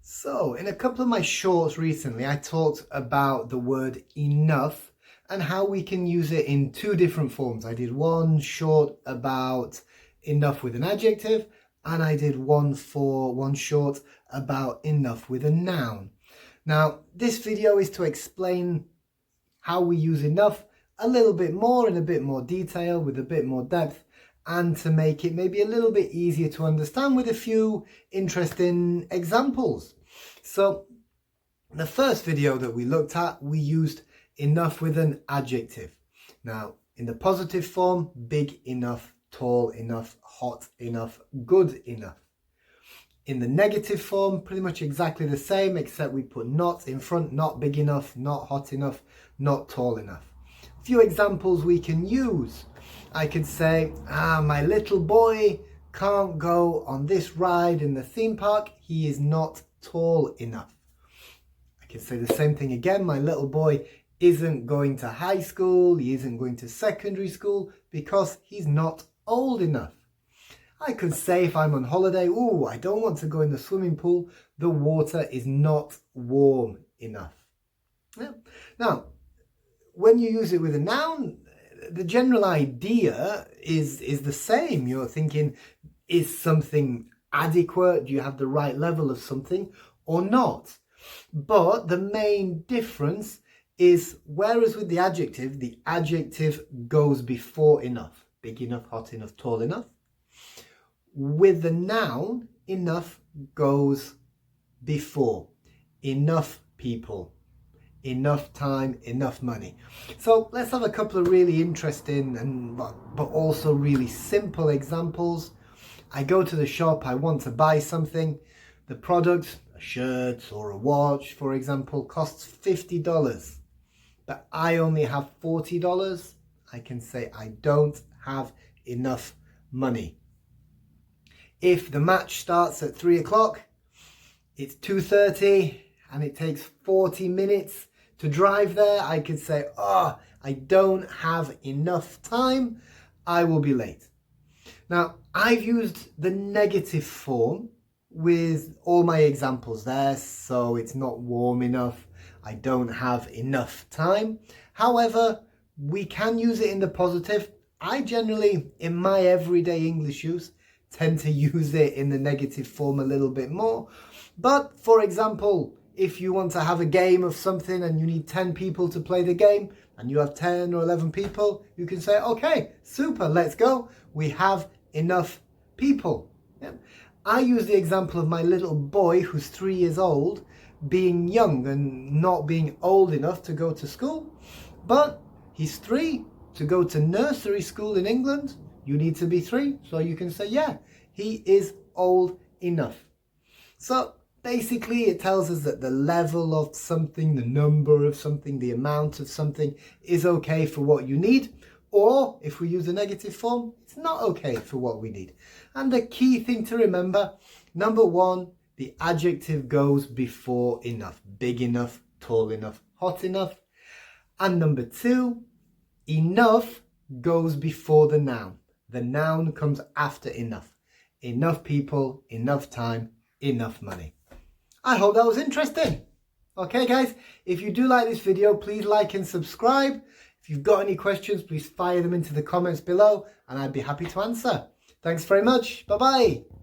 So, in a couple of my shorts recently, I talked about the word enough and how we can use it in two different forms. I did one short about enough with an adjective, and I did one short about enough with a noun. Now, this video is to explain how we use enough a little bit more in a bit more detail with a bit more depth, and to make it maybe a little bit easier to understand with a few interesting examples. So the first video that we looked at, we used enough with an adjective. Now, in the positive form, big enough, tall enough, hot enough, good enough. In the negative form, pretty much exactly the same, except we put not in front, not big enough, not hot enough, not tall enough. A few examples we can use. I could say, my little boy can't go on this ride in the theme park. He is not tall enough. I can say the same thing again. My little boy isn't going to high school. He isn't going to secondary school because he's not old enough. I could say if I'm on holiday, I don't want to go in the swimming pool. The water is not warm enough. Yeah. Now, when you use it with a noun, the general idea is the same. You're thinking, is something adequate? Do you have the right level of something or not? But the main difference is, whereas with the adjective goes before enough. Big enough, hot enough, tall enough. With the noun, enough goes before. Enough people, enough time, enough money. So let's have a couple of really interesting but also really simple examples. I go to the shop, I want to buy something. The product, a shirt or a watch, for example, costs $50, but I only have $40. I can say I don't have enough money. If the match starts at 3 o'clock, it's 2:30 and it takes 40 minutes to drive there, I could say, I don't have enough time. I will be late. Now, I've used the negative form with all my examples there, so it's not warm enough. I don't have enough time. However, we can use it in the positive. I generally, in my everyday English use, tend to use it in the negative form a little bit more. But for example, if you want to have a game of something and you need 10 people to play the game and you have 10 or 11 people, you can say, okay, super, let's go. We have enough people. Yeah. I use the example of my little boy who's 3 years old being young and not being old enough to go to school, but he's 3. To go to nursery school in England, you need to be 3. So you can say, yeah, he is old enough. So basically, it tells us that the level of something, the number of something, the amount of something is okay for what you need. Or if we use the negative form, it's not okay for what we need. And the key thing to remember, number 1, the adjective goes before enough. Big enough, tall enough, hot enough. And number 2, enough goes before the noun. The noun comes after enough. Enough people, enough time, enough money. I hope that was interesting. Okay guys, if you do like this video, please like and subscribe. If you've got any questions, please fire them into the comments below and I'd be happy to answer. Thanks very much. Bye-bye.